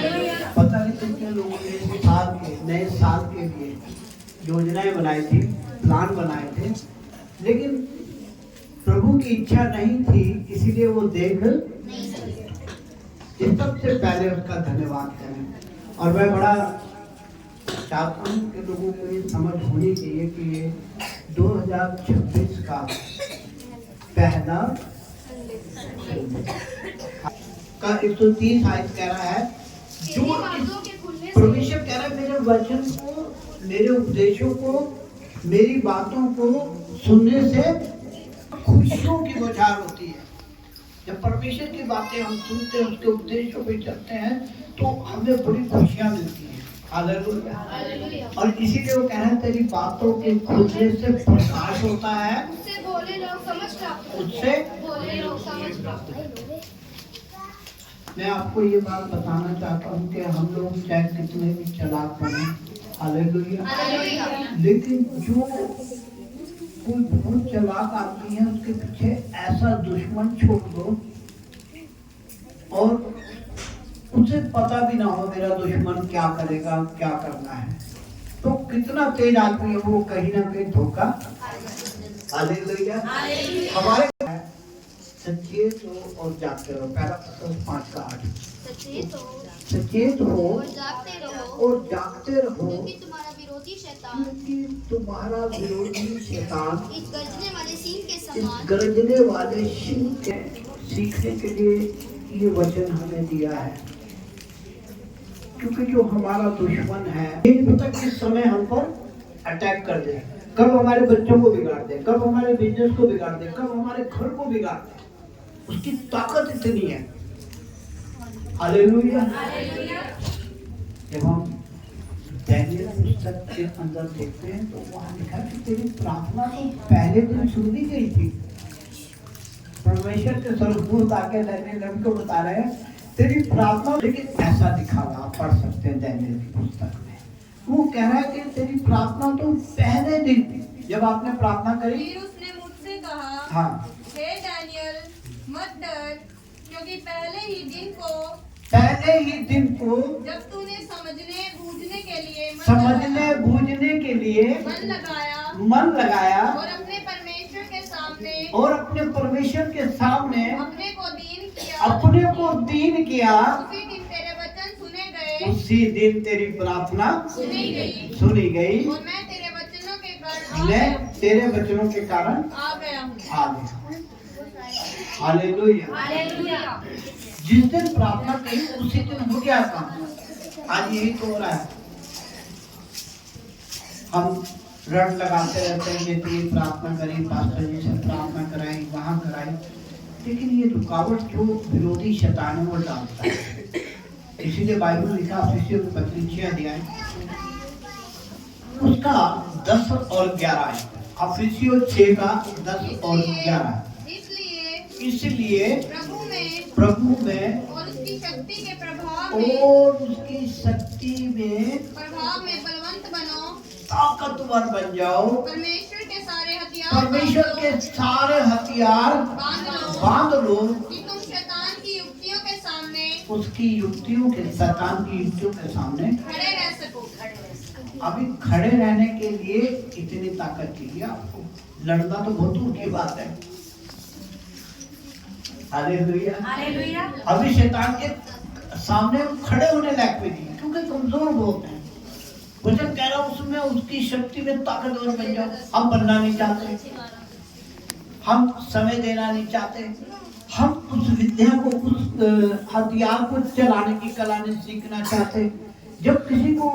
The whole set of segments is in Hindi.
पता नहीं कितने लोगों ने साल के नए साल के लिए योजनाएं बनाई थी, प्लान बनाए थे, लेकिन प्रभु की इच्छा नहीं थी, इसीलिए वो देख नहीं सके। सबसे पहले उसका धन्यवाद करें। और मैं बड़ा चाहता हूँ कि लोगों को ये समझ होनी चाहिए कि ये 2026 का पहला का 130 आयत कह रहा है, जो परमेश्वर कह रहा है मेरे वचन को, मेरे उपदेशों को, मेरी बातों को सुनने से खुशियों की बौछार होती है। जब परमेश्वर की बातें हम सुनते हैं, उसके उपदेशों पे चलते हैं, तो हमें बड़ी खुशियां मिलती हैं। हालेलुया। और इसीलिए वो कह रहे हैं तेरी बातों के खुलने से प्रकाश होता है, उससे भोले लोग समझ प्राप्त होते हैं। मैं आपको ये बात बताना चाहता हूँ कि हम लोग चाहे कितने भी चालाक बने, हालेलुया, लेकिन जो कोई बहुत चालाक आदमी है उसके पीछे ऐसा दुश्मन छोड़ दो और उसे पता भी ना हो मेरा दुश्मन क्या करेगा, क्या करना है, तो कितना तेज आदमी है वो, कहीं ना कहीं धोखा। हालेलुया। हमारे सचेत हो और जागते रहो, पहला पत्रस 5:8। सचेत हो और जागते रहो, क्योंकि तुम्हारा विरोधी शैतान इस गरजने वाले सिंह के सीखने के लिए ये वचन हमें दिया है। क्योंकि जो हमारा दुश्मन है तक किस समय हम पर अटैक कर दे, कब हमारे बच्चों को बिगाड़ दे, कब हमारे बिजनेस को बिगाड़ दे, कब हमारे घर को बिगाड़ दे, उसकी ताकत इतनी है। हालेलुया। जब हम दानियेल पुस्तक के अंदर देखते हैं तो वहाँ लिखा कि तेरी प्रार्थना तो पहले दिन सुनी गई थी। परमेश्वर के स्वर्गदूत आके दानियेल को बता रहे हैं तेरी प्रार्थना, लेकिन ऐसा दिखा हुआ, आप पढ़ सकते हैं दानियेल की पुस्तक में। वो कह रहा है कि तेरी प्रार्थना तो पहले दिन जब आपने प्रार्थना करी, फिर उसने मुझसे कहा, हाँ, हे दानियेल मत डर, क्योंकि पहले ही दिन को जब तूने समझने बूझने के लिए मन लगाया और अपने परमेश्वर के सामने अपने को दीन किया, उसी दिन तेरी प्रार्थना सुनी गई और मैं तेरे वचनों के कारण आ गया। हालेलुया। जिस दिन प्रार्थना करी उसी दिन हो गया काम। आज यही तो हो रहा है, हम रट लगाते रहते हैं कि ये प्रार्थना करी, पास्टर जी से प्रार्थना कराई, वहां कराई, लेकिन ये रुकावट जो विरोधी शैतान है वो डालता है। इसीलिए बाइबल लिखा अफिसियों की पत्री 6 अध्याय उसका 10 और 11, अफिसियों 6 का 10 और 11। इसलिए प्रभु में और उसकी शक्ति के प्रभाव में बलवंत बनो, ताकतवर बन जाओ, परमेश्वर के सारे हथियार बांध लो कि तुम शैतान की युक्तियों के सामने, शैतान की युक्तियों के सामने खड़े रह सको। अभी खड़े रहने के लिए इतनी ताकत चाहिए आपको, लड़ना तो बहुत दूर की बात है। हालेलुया। अभी शैतान के सामने खड़े होने लायक भी नहीं, क्योंकि कमजोर बहुत है। वचन कह रहा हूं उसमें उसकी शक्ति में ताकतवर बन जाओ। हम बनना नहीं चाहते, हम समय देना नहीं चाहते, हम उस विद्या को, उस हथियार को चलाने की कला नहीं सीखना चाहते। जब किसी को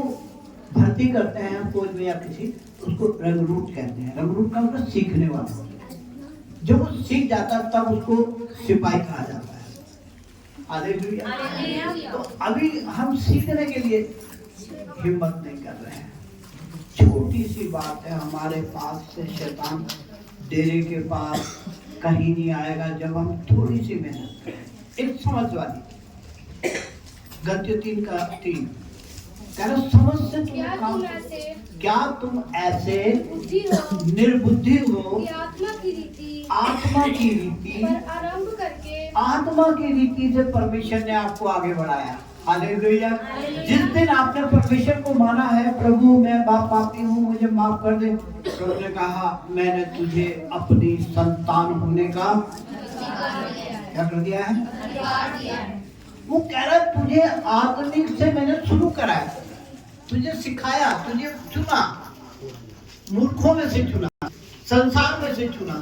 भर्ती करते हैं फौज में या किसी, उसको रंगरूट कहते हैं। रंगरूट का मतलब सीखने वाला। जब वो सीख जाता है तब उसको सिपाही कहा जाता है। हालेलुया। तो अभी हम सीखने के लिए हिम्मत नहीं कर रहे हैं। छोटी सी बात है, हमारे पास से शैतान डेरे के पास कहीं नहीं आएगा जब हम थोड़ी सी मेहनत करें। एक समझ वाली गद्य 3:3 समझ से क्या तुम ऐसे निर्बुद्धि हो, आत्मा की रीति से परमेश्वर ने आपको आगे बढ़ाया। हालेलुया। जिस दिन आपने परमेश्वर को माना है, प्रभु मैं पापी हूँ, मुझे माफ कर दे, प्रभु ने कहा मैंने तुझे अपनी संतान होने का क्या कर दिया है। वो कह रहा है तुझे आत्मिक से मैंने शुरू कराया, तुझे सिखाया, तुझे चुना, मूर्खों में से चुना, संसार में से चुना।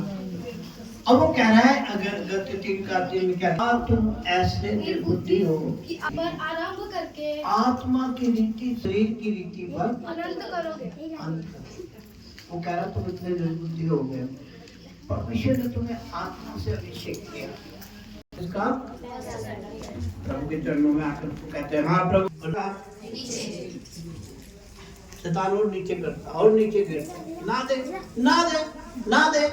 अब वो कह रहा है अगर गलती 3 का 3 में क्या, तुम ऐसे निर्बुद्धि हो कि आरंभ करके आत्मा की रीति शरीर की रीति पर अनंत करोगे। वो कह रहा तुम इतने निर्बुद्धि हो गए, परमेश्वर ने तुम्हें आत्मा से अभिषेक किया। इसका प्रभु के चरणों में आकर तो कहते हैं हाँ प्रभु, शैतान और नीचे करता और नीचे गिरता, ना दे ना दे ना दे।